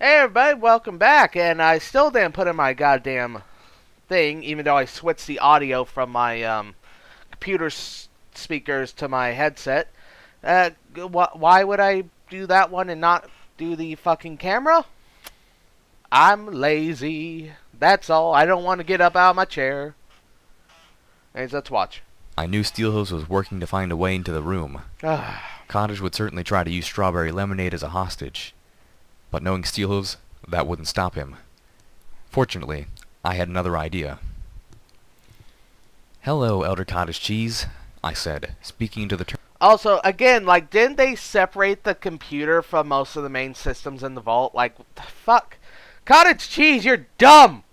Hey everybody, welcome back. And I still didn't put in my goddamn thing, even though I switched the audio from my computer speakers to my headset. Why would I do that one and not do the fucking camera? I'm lazy. That's all. I don't want to get up out of my chair. Anyways, let's watch. I knew Steelhooves was working to find a way into the room. Cottage would certainly try to use Strawberry Lemonade as a hostage. But knowing Steelhooves, that wouldn't stop him. Fortunately, I had another idea. "Hello, Elder Cottage Cheese," I said, speaking to the Also, again, like, didn't they separate the computer from most of the main systems in the vault? Like, what the fuck? Cottage Cheese, you're dumb!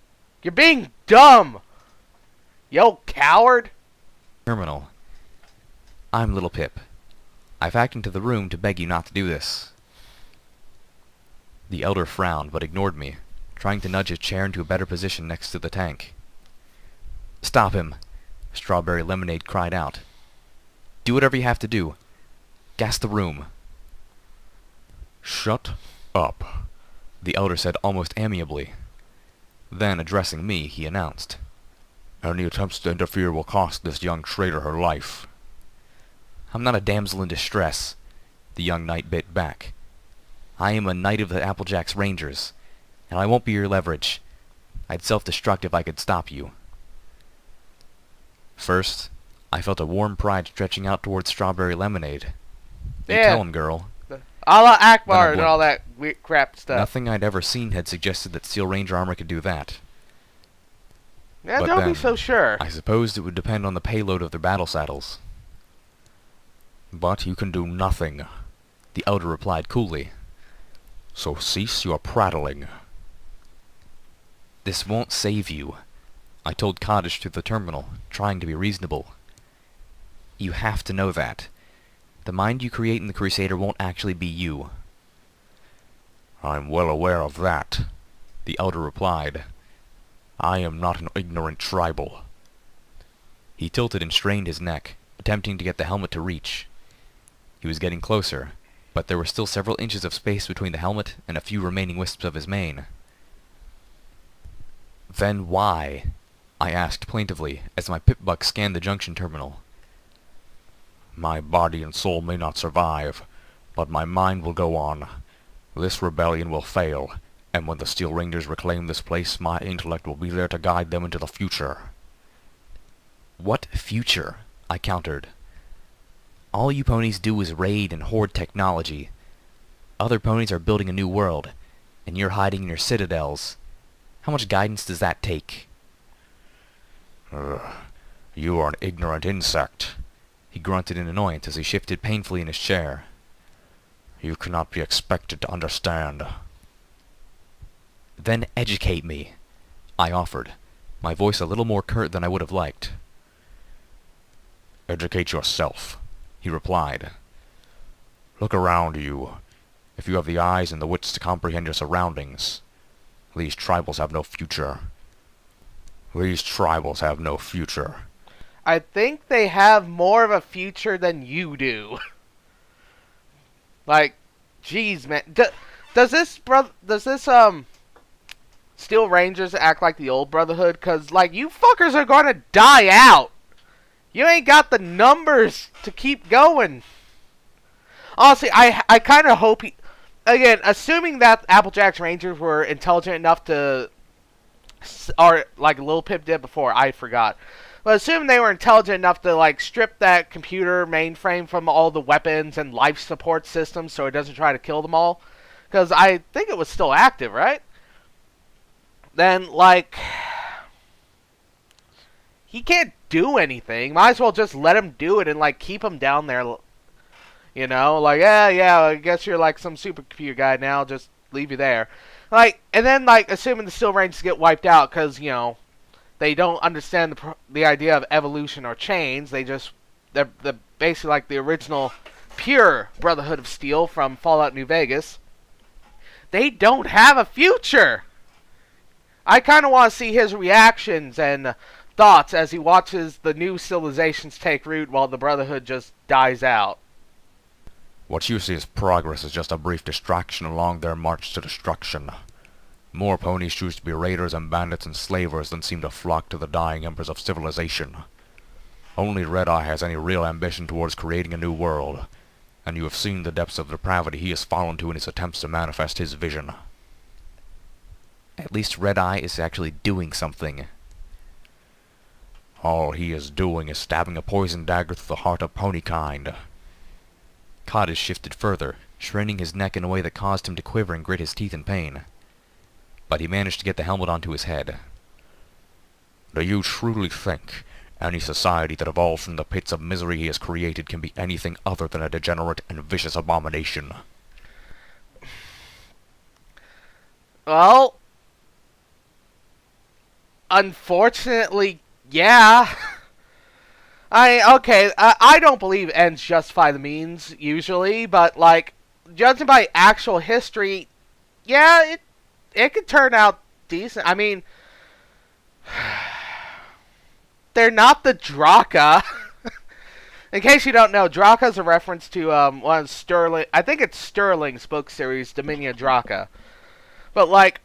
You're being dumb! Yo, coward! terminal. "I'm Little Pip. I've hacked into the room to beg you not to do this." The Elder frowned, but ignored me, trying to nudge his chair into a better position next to the tank. "Stop him!" Strawberry Lemonade cried out. "Do whatever you have to do. Gas the room." "Shut up," the Elder said almost amiably. Then, addressing me, he announced, "Any attempts to interfere will cost this young traitor her life." "I'm not a damsel in distress," the young knight bit back. "I am a knight of the Applejack's Rangers, and I won't be your leverage. I'd self-destruct if I could stop you." First, I felt a warm pride stretching out towards Strawberry Lemonade. You tell him, girl. Allah Akbar and all that weird crap stuff. Nothing I'd ever seen had suggested that Steel Ranger armor could do that. Yeah, But don't then, be so sure. I supposed it would depend on the payload of their battle saddles. "But you can do nothing," the Elder replied coolly. "So cease your prattling." "This won't save you," I told Cottage through the terminal, trying to be reasonable. "You have to know that. The mind you create in the Crusader won't actually be you." "I'm well aware of that," the Elder replied. "I am not an ignorant tribal." He tilted and strained his neck, attempting to get the helmet to reach. He was getting closer, but there were still several inches of space between the helmet and a few remaining wisps of his mane. "Then why?" I asked plaintively, as my pip-buck scanned the junction terminal. "My body and soul may not survive, but my mind will go on. This rebellion will fail, and when the Steel Rangers reclaim this place, my intellect will be there to guide them into the future." "What future?" I countered. "All you ponies do is raid and hoard technology. Other ponies are building a new world, and you're hiding in your citadels. How much guidance does that take?" "You are an ignorant insect," he grunted in annoyance as he shifted painfully in his chair. "You cannot be expected to understand." "Then educate me," I offered, my voice a little more curt than I would have liked. "Educate yourself," he replied. "Look around you. If you have the eyes and the wits to comprehend your surroundings. These tribals have no future. These tribals have no future." I think they have more of a future than you do. Like, jeez, man. Does this Steel Rangers act like the old Brotherhood? Cause like you fuckers are gonna die out. You ain't got the numbers to keep going. Honestly, I kind of hope again, assuming that Applejack's Rangers were intelligent enough to, or like Lil Pip did before, I forgot. But assuming they were intelligent enough to like strip that computer mainframe from all the weapons and life support systems so it doesn't try to kill them all. Because I think it was still active, right? Then, like, he can't do anything. Might as well just let him do it and, like, keep him down there. You know? Like, yeah, I guess you're, like, some supercomputer guy now. Just leave you there. Like, and then, like, assuming the Steel Rangers get wiped out because, you know, they don't understand the idea of evolution or change. They're basically like the original pure Brotherhood of Steel from Fallout New Vegas. They don't have a future. I kind of want to see his reactions and thoughts as he watches the new civilizations take root while the Brotherhood just dies out. What you see as progress is just a brief distraction along their march to destruction. More ponies choose to be raiders and bandits and slavers than seem to flock to the dying embers of civilization. Only Red Eye has any real ambition towards creating a new world, and you have seen the depths of depravity he has fallen to in his attempts to manifest his vision. At least Red Eye is actually doing something. All he is doing is stabbing a poison dagger through the heart of ponykind. Cod is shifted further, straining his neck in a way that caused him to quiver and grit his teeth in pain. But he managed to get the helmet onto his head. Do you truly think any society that evolves from the pits of misery he has created can be anything other than a degenerate and vicious abomination? Well, unfortunately, yeah. I don't believe ends justify the means, usually, but, like, judging by actual history, yeah, it could turn out decent. I mean, they're not the Draka. In case you don't know, Draka is a reference to one of Sterling, I think it's Sterling's book series, Dominion Draka. But, like,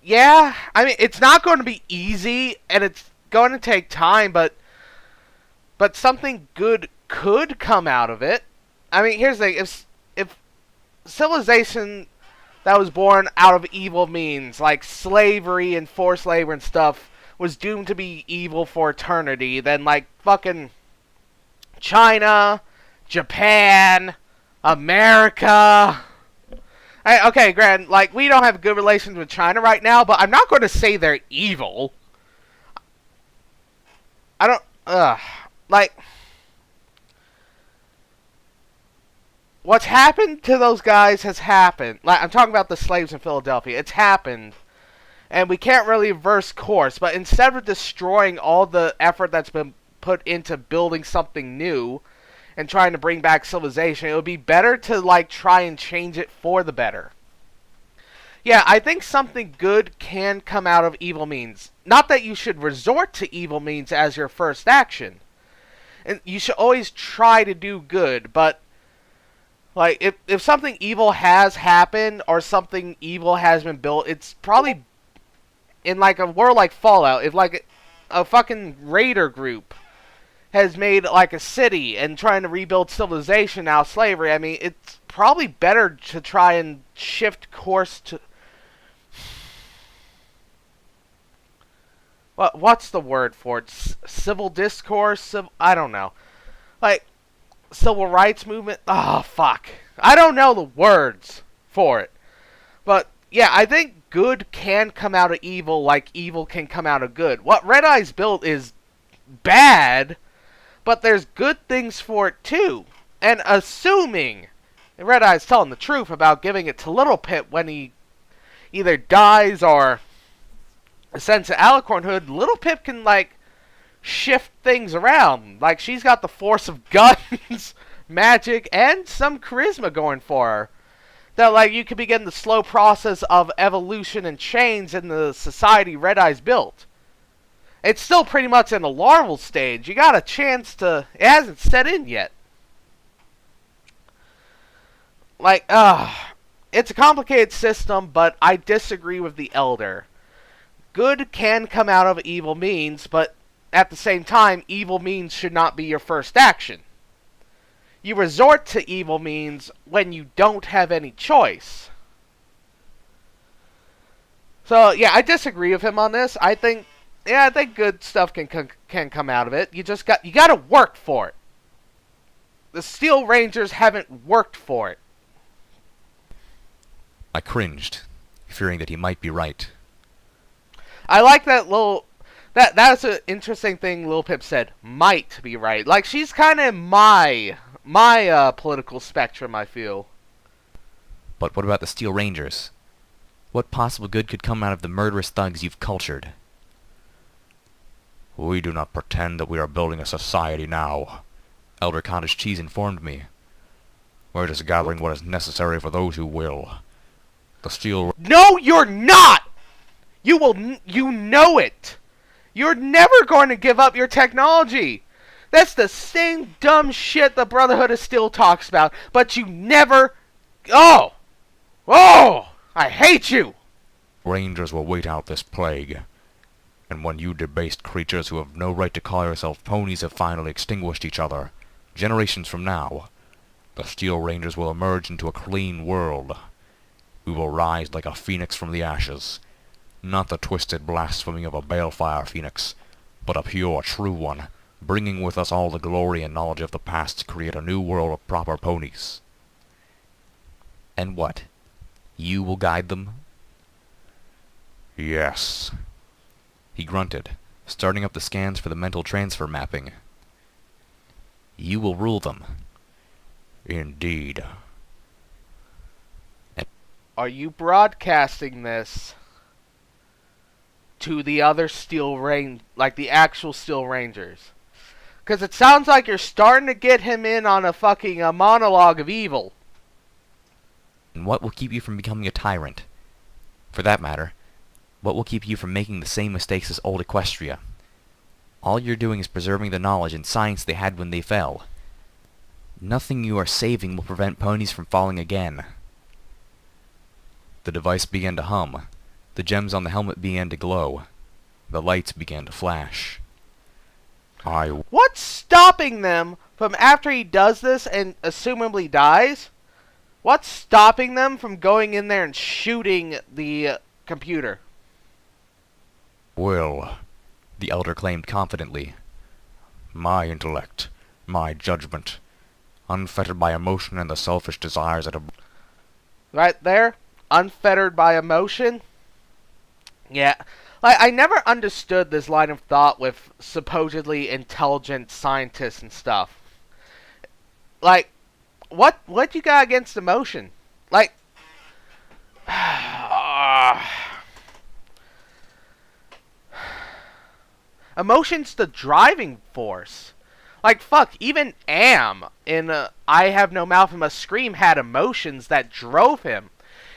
yeah, I mean, it's not going to be easy, and it's going to take time, but something good could come out of it. I mean, here's the thing, if civilization that was born out of evil means, like slavery and forced labor and stuff, was doomed to be evil for eternity, then, like, fucking China, Japan, America. Okay, granted, like, we don't have good relations with China right now, but I'm not going to say they're evil. I don't, like, what's happened to those guys has happened. Like, I'm talking about the slaves in Philadelphia. It's happened, and we can't really reverse course, but instead of destroying all the effort that's been put into building something new and trying to bring back civilization, it would be better to, like, try and change it for the better. Yeah, I think something good can come out of evil means. Not that you should resort to evil means as your first action. And you should always try to do good, but, like, if something evil has happened or something evil has been built, it's probably in, like, a world like Fallout, if, like, a fucking raider group has made, like, a city and trying to rebuild civilization out of slavery, I mean, it's probably better to try and shift course to... What's the word for it? Civil discourse? I don't know. Like, civil rights movement? Oh, fuck. I don't know the words for it. But, yeah, I think good can come out of evil like evil can come out of good. What Red Eye's built is bad, but there's good things for it too. And assuming Red Eye's telling the truth about giving it to Little Pip when he either dies or ascends to Alicornhood, Little Pip can, like, shift things around. Like, she's got the force of guns, magic, and some charisma going for her. That, like, you could begin the slow process of evolution and change in the society Red Eye's built. It's still pretty much in the larval stage. You got a chance to... It hasn't set in yet. Like, it's a complicated system, but I disagree with the Elder. Good can come out of evil means, but at the same time, evil means should not be your first action. You resort to evil means when you don't have any choice. So, yeah, I disagree with him on this. I think good stuff can come out of it. You gotta work for it. The Steel Rangers haven't worked for it. I cringed, fearing that he might be right. I like that little... That's an interesting thing Lil Pip said. Might be right. Like, she's kind of my political spectrum, I feel. But what about the Steel Rangers? What possible good could come out of the murderous thugs you've cultured? We do not pretend that we are building a society now, Elder Cottage Cheese informed me. We're just gathering what is necessary for those who will. The Steel... No, you're not! You know it! You're never going to give up your technology. That's the same dumb shit the Brotherhood of Steel talks about, but you never... Oh! Oh! I hate you! Rangers will wait out this plague. And when you debased creatures who have no right to call yourselves ponies have finally extinguished each other, generations from now, the Steel Rangers will emerge into a clean world. We will rise like a phoenix from the ashes. Not the twisted blasphemy of a balefire phoenix, but a pure, true one, bringing with us all the glory and knowledge of the past to create a new world of proper ponies. And what? You will guide them? Yes. He grunted, starting up the scans for the mental transfer mapping. You will rule them. Indeed. Are you broadcasting this to the other Steel Rain, like the actual Steel Rangers? Because it sounds like you're starting to get him in on a fucking monologue of evil. And what will keep you from becoming a tyrant? For that matter, what will keep you from making the same mistakes as old Equestria? All you're doing is preserving the knowledge and science they had when they fell. Nothing you are saving will prevent ponies from falling again. The device began to hum. The gems on the helmet began to glow. The lights began to flash. What's stopping them from, after he does this and assumably dies, what's stopping them from going in there and shooting the computer? Will, The Elder claimed confidently. my intellect, my judgment, unfettered by emotion and the selfish desires that have... Right there? Unfettered by emotion? Yeah. Like, I never understood this line of thought with supposedly intelligent scientists and stuff. Like, what you got against emotion? Like, emotion's the driving force. Like, fuck, even Am in I Have No Mouth and Must Scream had emotions that drove him.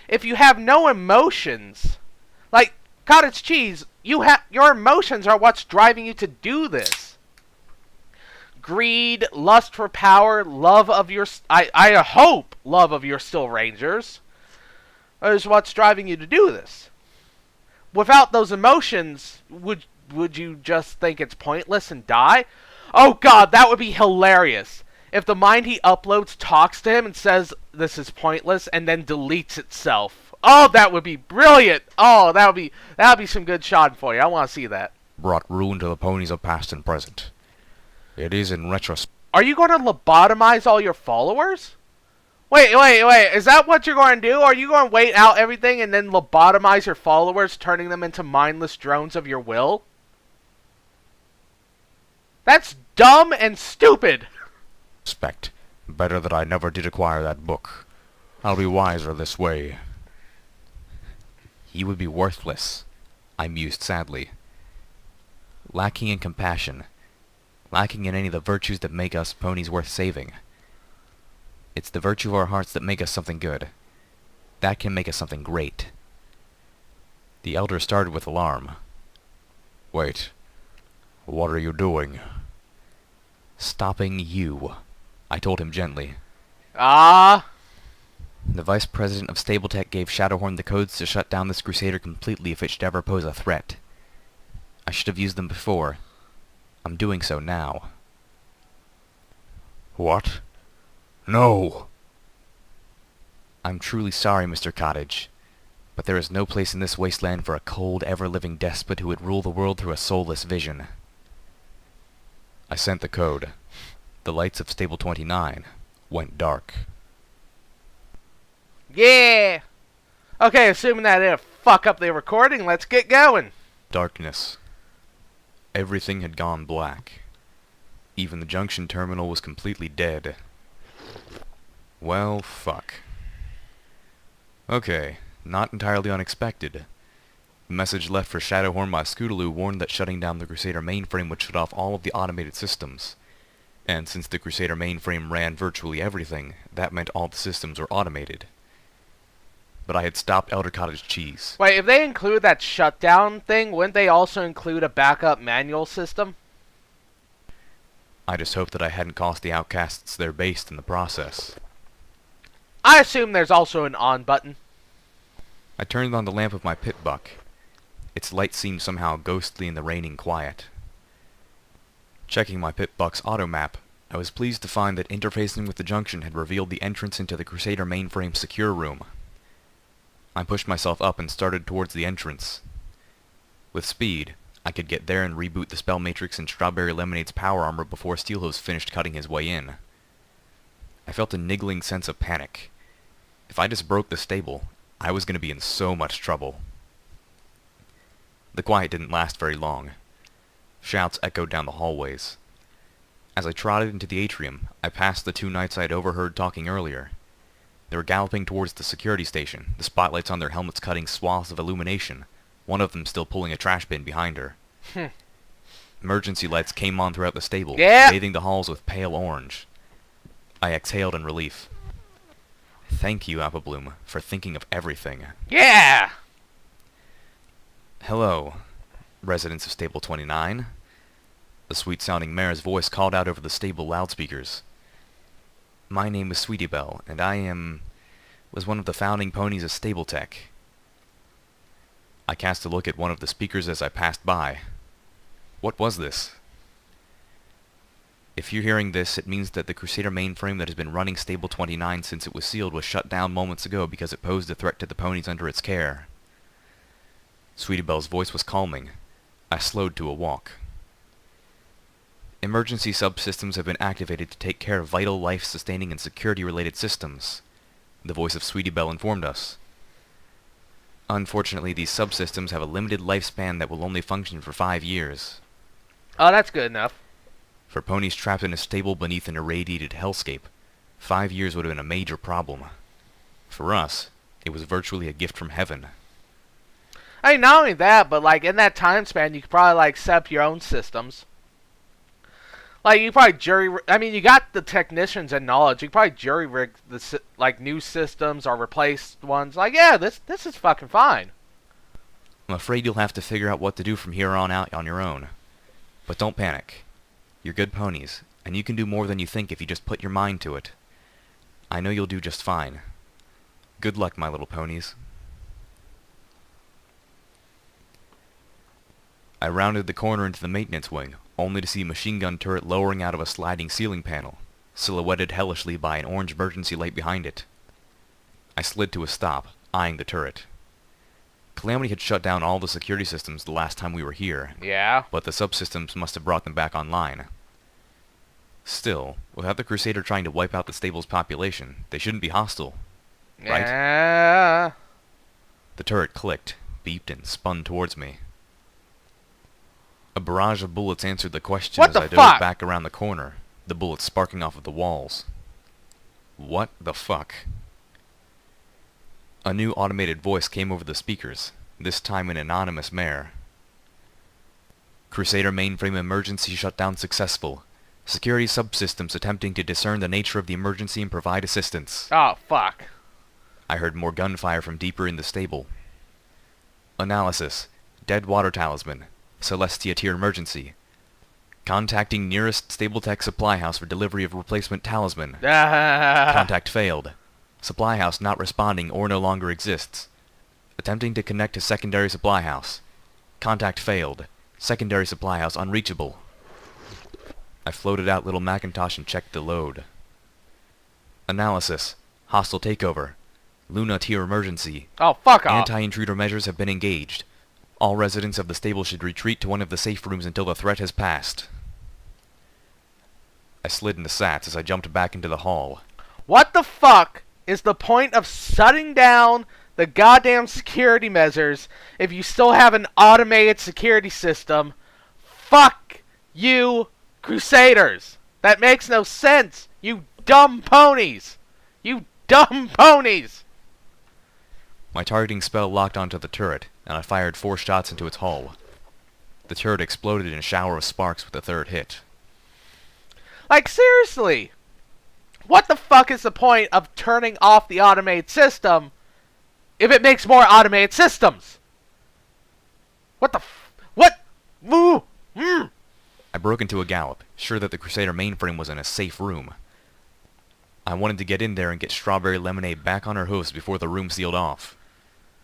If you have no emotions, like Cottage Cheese, your emotions are what's driving you to do this. Greed, lust for power, love of your... I hope love of your Steel Rangers is what's driving you to do this. Without those emotions, would you just think it's pointless and die? Oh god, that would be hilarious. If the mind he uploads talks to him and says this is pointless and then deletes itself. Oh, that would be brilliant. Oh, that would be some good shot for you. I want to see that. brought ruin to the ponies of past and present. It is in retrospect. Are you going to lobotomize all your followers? Wait. Is that what you're going to do? Are you going to wait out everything and then lobotomize your followers, turning them into mindless drones of your will? That's dumb and stupid. Better that I never did acquire that book. I'll be wiser this way. You would be worthless, I mused sadly. Lacking in compassion. Lacking in any of the virtues that make us ponies worth saving. It's the virtue of our hearts that make us something good. That can make us something great. The Elder started with alarm. Wait. What are you doing? Stopping you, I told him gently. Ah. The Vice President of Stabletech gave Shadowhorn the codes to shut down this Crusader completely if it should ever pose a threat. I should have used them before. I'm doing so now. What? No! I'm truly sorry, Mr. Cottage, but there is no place in this wasteland for a cold, ever-living despot who would rule the world through a soulless vision. I sent the code. The lights of Stable 29 went dark. Yeah. Okay, assuming that didn't fuck up the recording, let's get going. Darkness. Everything had gone black. Even the junction terminal was completely dead. Well, fuck. Okay, not entirely unexpected. The message left for Shadowhorn by Scootaloo warned that shutting down the Crusader mainframe would shut off all of the automated systems. And since the Crusader mainframe ran virtually everything, that meant all the systems were automated. but I had stopped Elder Cottage cheese. Wait, if they include that shutdown thing, wouldn't they also include a backup manual system? I just hoped that I hadn't cost the outcasts their base in the process. I assume there's also an on button. I turned on the lamp of my pit buck. Its light seemed somehow ghostly in the reigning quiet. Checking my pit buck's auto map, I was pleased to find that interfacing with the junction had revealed the entrance into the Crusader mainframe secure room. I pushed myself up and started towards the entrance. With speed, I could get there and reboot the spell matrix and Strawberry Lemonade's power armor before Steelhose finished cutting his way in. I felt a niggling sense of panic. If I just broke the stable, I was going to be in so much trouble. The quiet didn't last very long. Shouts echoed down the hallways. As I trotted into the atrium, I passed the two knights I had overheard talking earlier. They were galloping towards the security station, the spotlights on their helmets cutting swaths of illumination, one of them still pulling a trash bin behind her. Emergency lights came on throughout the stable, bathing the halls with pale orange. I exhaled in relief. Thank you, Applebloom, for thinking of everything. Yeah! Hello, residents of Stable 29. The sweet-sounding mayor's voice called out over the stable loudspeakers. My name is Sweetie Belle, and was one of the founding ponies of Stable Tech. I cast a look at one of the speakers as I passed by. What was this? If you're hearing this, it means that the Crusader mainframe that has been running Stable 29 since it was sealed was shut down moments ago because it posed a threat to the ponies under its care. Sweetie Belle's voice was calming. I slowed to a walk. Emergency subsystems have been activated to take care of vital life-sustaining and security-related systems, the voice of Sweetie Belle informed us. Unfortunately, these subsystems have a limited lifespan that will only function for 5 years. Oh, that's good enough. For ponies trapped in a stable beneath an irradiated hellscape, 5 years would have been a major problem. For us, it was virtually a gift from heaven. I mean, not only that, but like in that time span, you could probably like set up your own systems. Like you probably you got the technicians and knowledge. You could probably jury rig the like new systems or replace ones. Like, yeah, this is fucking fine. I'm afraid you'll have to figure out what to do from here on out on your own. But don't panic. You're good ponies, and you can do more than you think if you just put your mind to it. I know you'll do just fine. Good luck, my little ponies. I rounded the corner into the maintenance wing, only to see a machine gun turret lowering out of a sliding ceiling panel, silhouetted hellishly by an orange emergency light behind it. I slid to a stop, eyeing the turret. Calamity had shut down all the security systems the last time we were here. Yeah. But the subsystems must have brought them back online. Still, without the Crusader trying to wipe out the stable's population, they shouldn't be hostile. Right? Yeah. The turret clicked, beeped, and spun towards me. A barrage of bullets answered the question as I dove back around the corner, the bullets sparking off of the walls. What the fuck? A new automated voice came over the speakers, this time an anonymous mayor. Crusader mainframe emergency shutdown successful. Security subsystems attempting to discern the nature of the emergency and provide assistance. Oh, fuck. I heard more gunfire from deeper in the stable. Analysis. Dead water talisman. Celestia tier emergency. Contacting nearest Stable Tech supply house for delivery of replacement talisman. Contact failed. Supply house not responding or no longer exists. Attempting to connect to secondary supply house. Contact failed. Secondary supply house unreachable. I floated out Little Macintosh and checked the load. Analysis. Hostile takeover. Luna tier emergency. Oh, fuck off. Anti-intruder measures have been engaged. All residents of the stable should retreat to one of the safe rooms until the threat has passed. I slid into SATS as I jumped back into the hall. What the fuck is the point of shutting down the goddamn security measures if you still have an automated security system? Fuck you, Crusaders. That makes no sense. You dumb ponies. You dumb ponies. My targeting spell locked onto the turret, and I fired 4 shots into its hull. The turret exploded in a shower of sparks with the third hit. Like, seriously, what the fuck is the point of turning off the automated system if it makes more automated systems. What the what? Woo! I broke into a gallop, sure that the Crusader mainframe was in a safe room. I wanted to get in there and get Strawberry Lemonade back on her hooves before the room sealed off.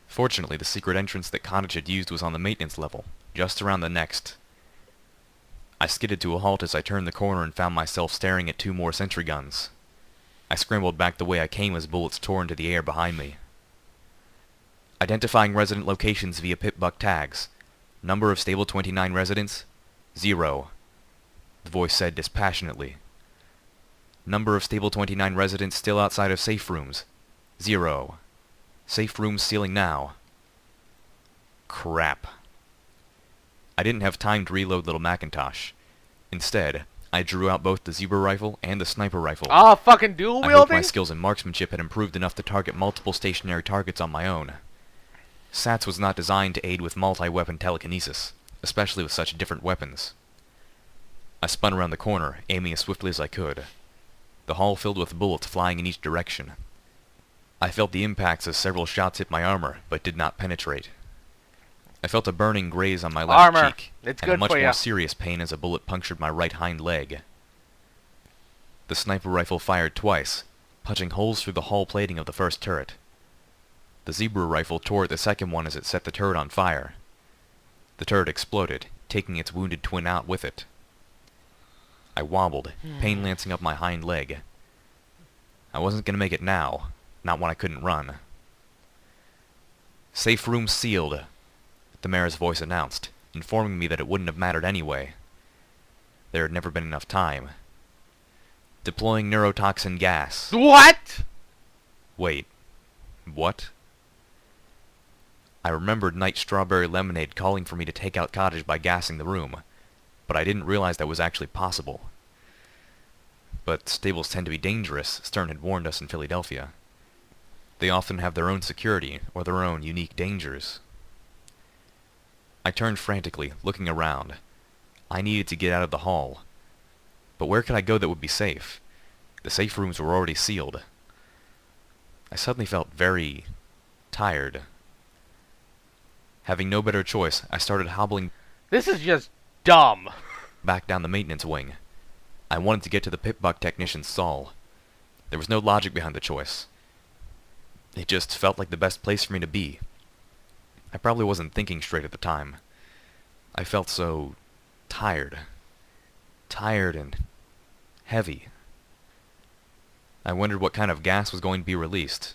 Fortunately, the secret entrance that Cottage had used was on the maintenance level, just around the next. I skidded to a halt as I turned the corner and found myself staring at 2 more sentry guns. I scrambled back the way I came as bullets tore into the air behind me. Identifying resident locations via pip-buck tags. Number of Stable 29 residents? 0. The voice said dispassionately. Number of Stable 29 residents still outside of safe rooms? 0. Safe rooms sealing now. Crap. I didn't have time to reload Little Macintosh. Instead, I drew out both the Zebra rifle and the sniper rifle. Oh, fucking dual I hoped wielding? my skills in marksmanship had improved enough to target multiple stationary targets on my own. SATS was not designed to aid with multi-weapon telekinesis, especially with such different weapons. I spun around the corner, aiming as swiftly as I could. The hall filled with bullets flying in each direction. I felt the impacts as several shots hit my armor, but did not penetrate. I felt a burning graze on my left Armor. cheek, It's and a good much for ya. more serious pain as a bullet punctured my right hind leg. The sniper rifle fired twice, punching holes through the hull plating of the first turret. The Zebra rifle tore at the second one as it set the turret on fire. The turret exploded, taking its wounded twin out with it. I wobbled, pain lancing up my hind leg. I wasn't going to make it now, not when I couldn't run. Safe room sealed, the mayor's voice announced, informing me that it wouldn't have mattered anyway. There had never been enough time. Deploying neurotoxin gas. What? Wait. What? I remembered Night Strawberry Lemonade calling for me to take out Cottage by gassing the room, but I didn't realize that was actually possible. But stables tend to be dangerous, Stern had warned us in Philadelphia. They often have their own security, or their own unique dangers. I turned frantically, looking around. I needed to get out of the hall. But where could I go that would be safe? The safe rooms were already sealed. I suddenly felt very tired. Having no better choice, I started hobbling This is just dumb. back down the maintenance wing. I wanted to get to the pip-buck technician's stall. There was no logic behind the choice. It just felt like the best place for me to be. I probably wasn't thinking straight at the time. I felt so tired. Tired and heavy. I wondered what kind of gas was going to be released.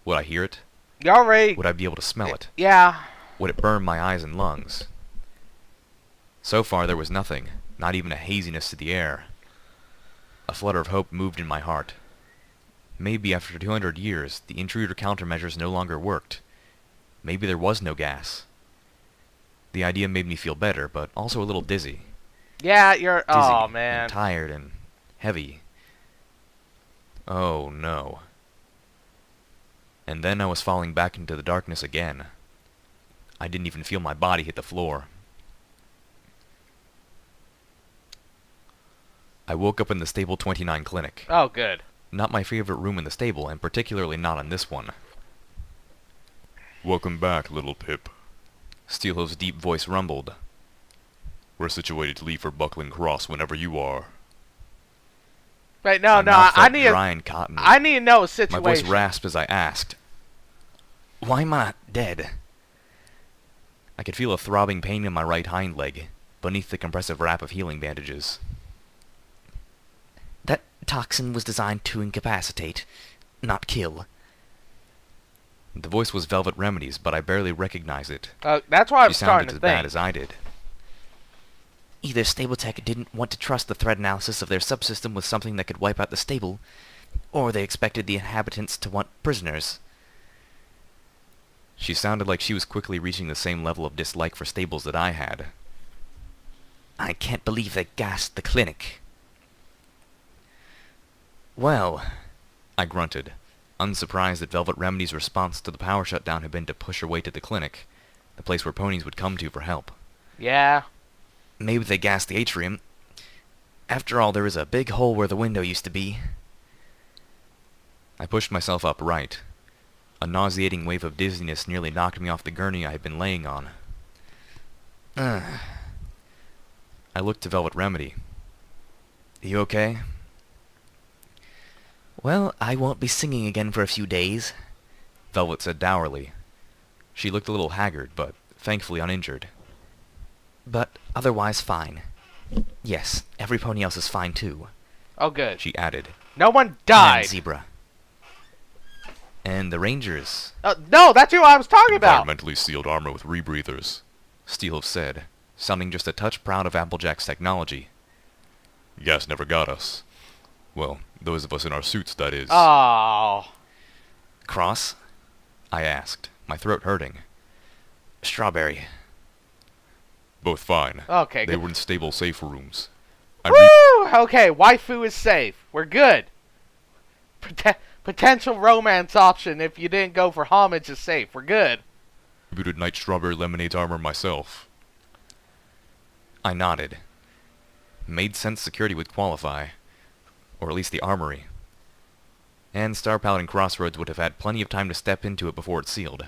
Would I hear it? You already... Would I be able to smell it? Yeah. Would it burn my eyes and lungs? So far there was nothing, not even a haziness to the air. A flutter of hope moved in my heart. Maybe after 200 years, the intruder countermeasures no longer worked. Maybe there was no gas. The idea made me feel better, but also a little dizzy. Yeah, you're... Dizzy Oh, man. and tired and heavy. Oh, no. And then I was falling back into the darkness again. I didn't even feel my body hit the floor. I woke up in the Stable 29 clinic. Oh, good. Not my favorite room in the stable, and particularly not in this one. Welcome back, little Pip. Steelhoof's deep voice rumbled. We're situated to leave for Buckling Cross whenever you are. Wait, no, My no, mouth I felt need... dry and cottony. I need to know a My situation. voice rasped as I asked, "Why am I not dead?" I could feel a throbbing pain in my right hind leg, beneath the compressive wrap of healing bandages. That toxin was designed to incapacitate, not kill. The voice was Velvet Remedy's, but I barely recognized it. That's why I'm She starting sounded to as bad think. as I did. Either Stabletech didn't want to trust the threat analysis of their subsystem with something that could wipe out the stable, or they expected the inhabitants to want prisoners. She sounded like she was quickly reaching the same level of dislike for stables that I had. I can't believe they gassed the clinic. Well, I grunted, unsurprised that Velvet Remedy's response to the power shutdown had been to push her way to the clinic, the place where ponies would come to for help. Yeah. maybe they gassed the atrium. After all, there is a big hole where the window used to be. I pushed myself upright. A nauseating wave of dizziness nearly knocked me off the gurney I had been laying on. I looked to Velvet Remedy. You okay? Well, I won't be singing again for a few days, Velvet said dourly. She looked a little haggard, but thankfully uninjured. but otherwise fine. Yes, every pony else is fine too. Oh, good. She added. No one And died. Zebra. And the Rangers, No, that's who I was talking about. Environmentally sealed armor with rebreathers. Steelhoof said, sounding just a touch proud of Applejack's technology. Gas never got us. Well, those of us in our suits, that is. Oh. Cross? I asked, my throat hurting. Strawberry. Both fine. Okay, They good. were in stable, safe rooms. Woo! Okay, waifu is safe. We're good. Potential romance option if you didn't go for homage is safe. We're good. Rebooted Night Strawberry Lemonade's armor myself. I nodded. Made sense security would qualify. Or at least the armory. And Star Paladin Crossroads would have had plenty of time to step into it before it sealed.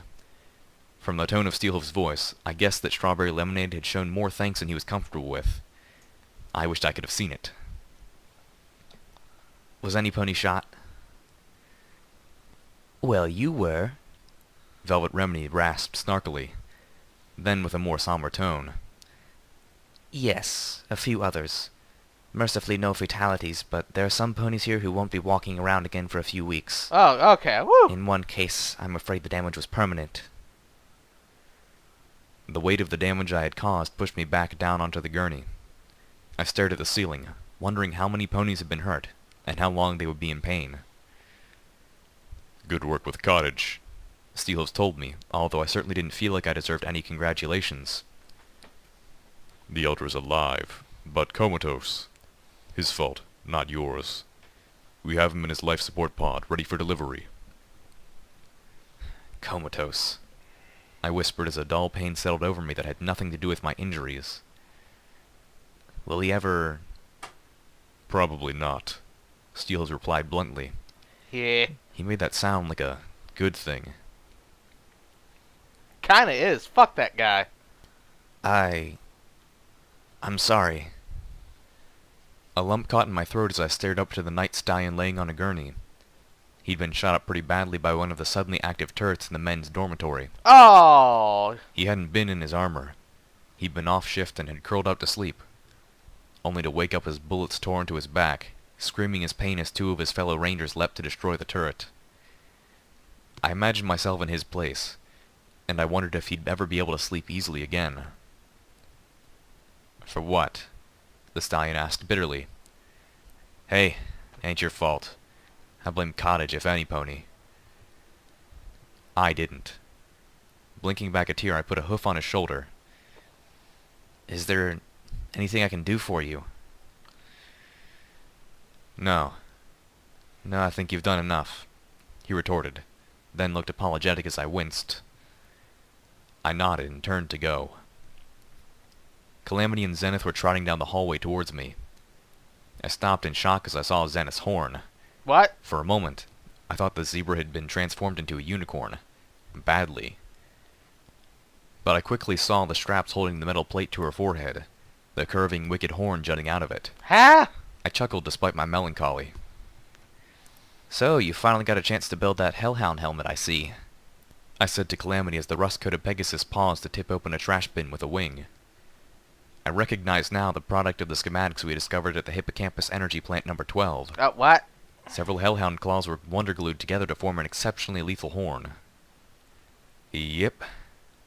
From the tone of Steelhoof's voice, I guessed that Strawberry Lemonade had shown more thanks than he was comfortable with. I wished I could have seen it. Was any pony shot? Well, you were. Velvet Remedy rasped snarkily. Then with a more somber tone. Yes, a few others. Mercifully no fatalities, but there are some ponies here who won't be walking around again for a few weeks. Oh, okay. Woo! In one case, I'm afraid the damage was permanent. The weight of the damage I had caused pushed me back down onto the gurney. I stared at the ceiling, wondering how many ponies had been hurt, and how long they would be in pain. Good work with Cottage. Steelhooves told me, although I certainly didn't feel like I deserved any congratulations. The Elder's alive, but comatose. His fault, not yours. We have him in his life support pod, ready for delivery. Comatose. I whispered as a dull pain settled over me that had nothing to do with my injuries. Will he ever... Probably not. Steelhooves replied bluntly. Yeah. He made that sound like a good thing. Kinda is. Fuck that guy. I'm sorry. A lump caught in my throat as I stared up to the night stallion laying on a gurney. He'd been shot up pretty badly by one of the suddenly active turrets in the men's dormitory. Oh. He hadn't been in his armor. He'd been off shift and had curled up to sleep, only to wake up as bullets tore into his back, screaming his pain as two of his fellow rangers leapt to destroy the turret. I imagined myself in his place, and I wondered if he'd ever be able to sleep easily again. For what? The stallion asked bitterly. Hey, ain't your fault. I blame Cottage, if any pony. I didn't. Blinking back a tear, I put a hoof on his shoulder. Is there anything I can do for you? No. No, I think you've done enough, he retorted, then looked apologetic as I winced. I nodded and turned to go. Calamity and Zenith were trotting down the hallway towards me. I stopped in shock as I saw Zenith's horn. What? For a moment, I thought the zebra had been transformed into a unicorn. Badly. But I quickly saw the straps holding the metal plate to her forehead, the curving, wicked horn jutting out of it. Huh? I chuckled despite my melancholy. So, you finally got a chance to build that Hellhound helmet, I see. I said to Calamity as the rust-coated Pegasus paused to tip open a trash bin with a wing. I recognized now the product of the schematics we discovered at the Hippocampus Energy Plant number 12. What? Several hellhound claws were wonder-glued together to form an exceptionally lethal horn. Yep,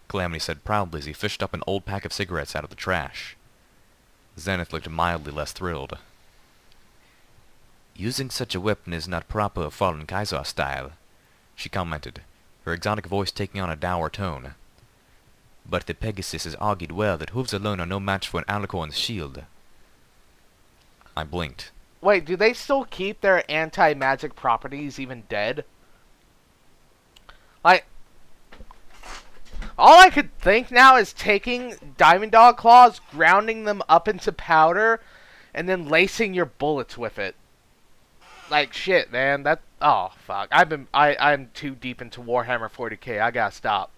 Calamity said proudly as he fished up an old pack of cigarettes out of the trash. Zenith looked mildly less thrilled. Using such a weapon is not proper of Fallen Kaiser style, she commented, her exotic voice taking on a dour tone. but the Pegasus has argued well that hooves alone are no match for an alicorn's shield. I blinked. Wait, do they still keep their anti-magic properties even dead? Like, all I could think now is taking Diamond Dog Claws, grounding them up into powder, and then lacing your bullets with it. Like, shit, man, Oh fuck! I'm too deep into Warhammer 40k. I gotta stop.